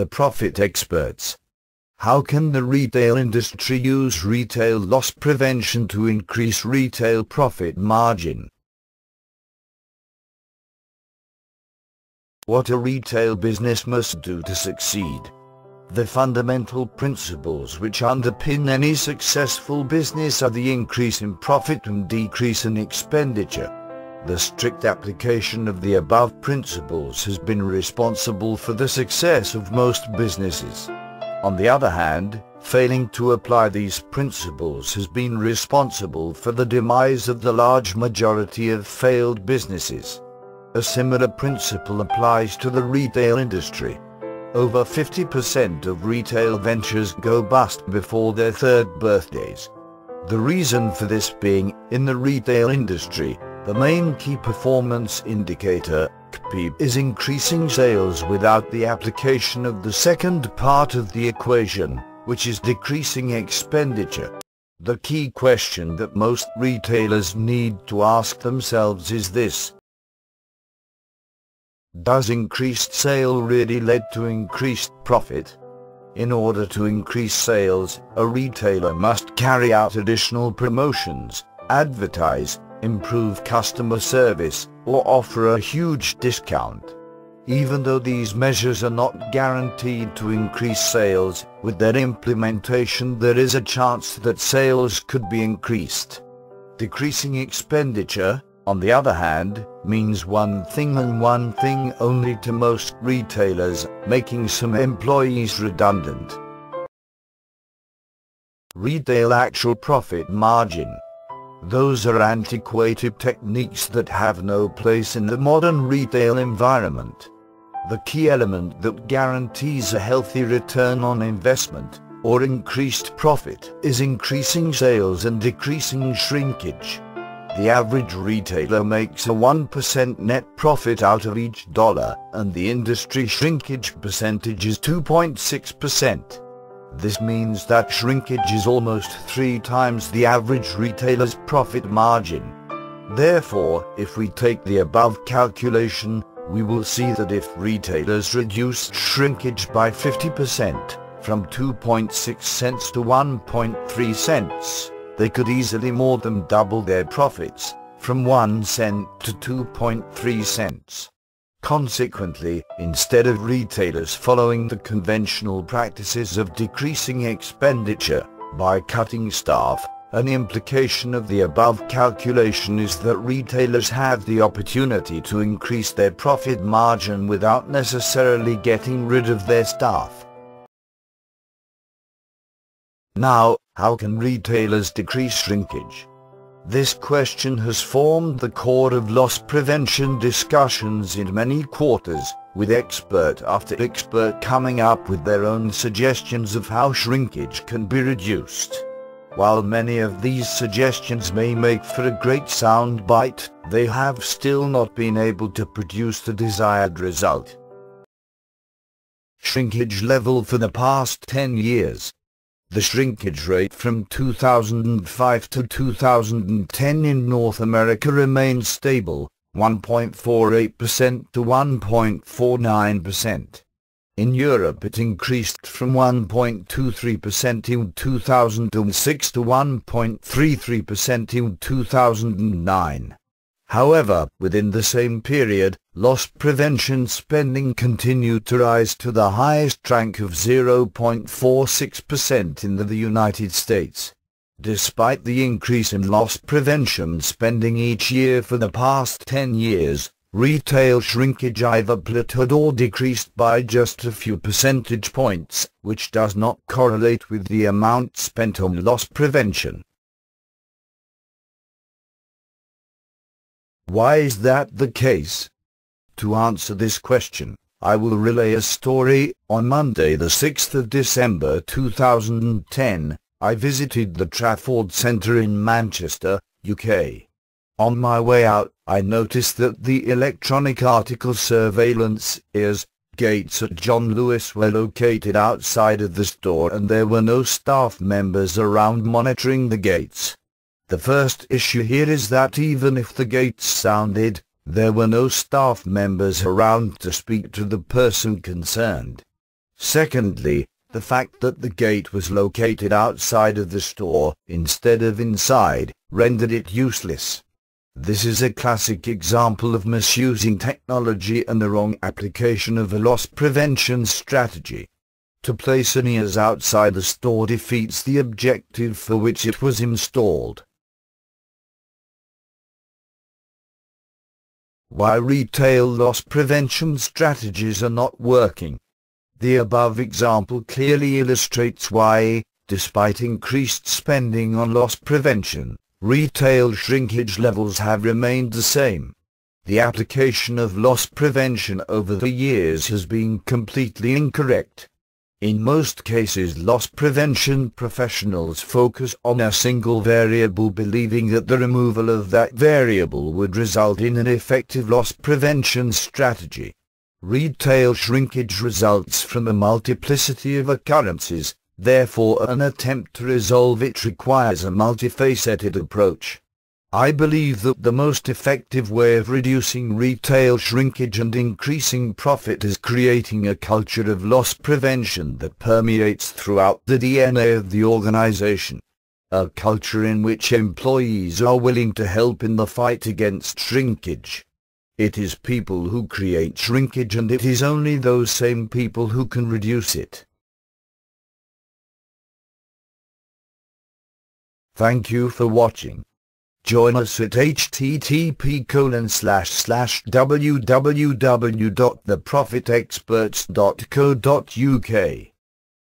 the profit experts. How can the retail industry use retail loss prevention to increase retail profit margin? What a retail business must do to succeed. The fundamental principles which underpin any successful business are the increase in profit and decrease in expenditure. The strict application of the above principles has been responsible for the success of most businesses. On the other hand, failing to apply these principles has been responsible for the demise of the large majority of failed businesses. A similar principle applies to the retail industry. Over 50% of retail ventures go bust before their third birthdays. The reason for this being, in the retail industry, the main key performance indicator, KPI, is increasing sales without the application of the second part of the equation, which is decreasing expenditure. The key question that most retailers need to ask themselves is this: does increased sale really lead to increased profit? In order to increase sales, a retailer must carry out additional promotions, advertise, improve customer service, or offer a huge discount. Even though these measures are not guaranteed to increase sales, with their implementation there is a chance that sales could be increased. Decreasing expenditure, on the other hand, means one thing and one thing only to most retailers, making some employees redundant. Retail actual profit margin. Those are antiquated techniques that have no place in the modern retail environment. The key element that guarantees a healthy return on investment, or increased profit, is increasing sales and decreasing shrinkage. The average retailer makes a 1% net profit out of each dollar, and the industry shrinkage percentage is 2.6%. This means that shrinkage is almost 3 times the average retailer's profit margin. Therefore, if we take the above calculation, we will see that if retailers reduced shrinkage by 50%, from 2.6 cents to 1.3 cents, they could easily more than double their profits, from 1 cent to 2.3 cents. Consequently, instead of retailers following the conventional practices of decreasing expenditure by cutting staff, an implication of the above calculation is that retailers have the opportunity to increase their profit margin without necessarily getting rid of their staff. Now, how can retailers decrease shrinkage? This question has formed the core of loss prevention discussions in many quarters, with expert after expert coming up with their own suggestions of how shrinkage can be reduced. While many of these suggestions may make for a great sound bite, they have still not been able to produce the desired result. Shrinkage level for the past 10 years. The shrinkage rate from 2005 to 2010 in North America remained stable, 1.48% to 1.49%. In Europe it increased from 1.23% in 2006 to 1.33% in 2009. However, within the same period, loss prevention spending continued to rise to the highest rank of 0.46% in the United States. Despite the increase in loss prevention spending each year for the past 10 years, retail shrinkage either plateaued or decreased by just a few percentage points, which does not correlate with the amount spent on loss prevention. Why is that the case? To answer this question, I will relay a story. On Monday the 6th of December 2010, I visited the Trafford Centre in Manchester, UK. On my way out, I noticed that the electronic article surveillance ears gates at John Lewis were located outside of the store and there were no staff members around monitoring the gates. The first issue here is that even if the gates sounded, there were no staff members around to speak to the person concerned. Secondly, the fact that the gate was located outside of the store, instead of inside, rendered it useless. This is a classic example of misusing technology and the wrong application of a loss prevention strategy. To place an EOS outside the store defeats the objective for which it was installed. Why retail loss prevention strategies are not working. The above example clearly illustrates why, despite increased spending on loss prevention, retail shrinkage levels have remained the same. The application of loss prevention over the years has been completely incorrect. In most cases, loss prevention professionals focus on a single variable, believing that the removal of that variable would result in an effective loss prevention strategy. Retail shrinkage results from a multiplicity of occurrences, therefore an attempt to resolve it requires a multifaceted approach. I believe that the most effective way of reducing retail shrinkage and increasing profit is creating a culture of loss prevention that permeates throughout the DNA of the organization. A culture in which employees are willing to help in the fight against shrinkage. It is people who create shrinkage, and it is only those same people who can reduce it. Thank you for watching. Join us at http://www.theprofitexperts.co.uk.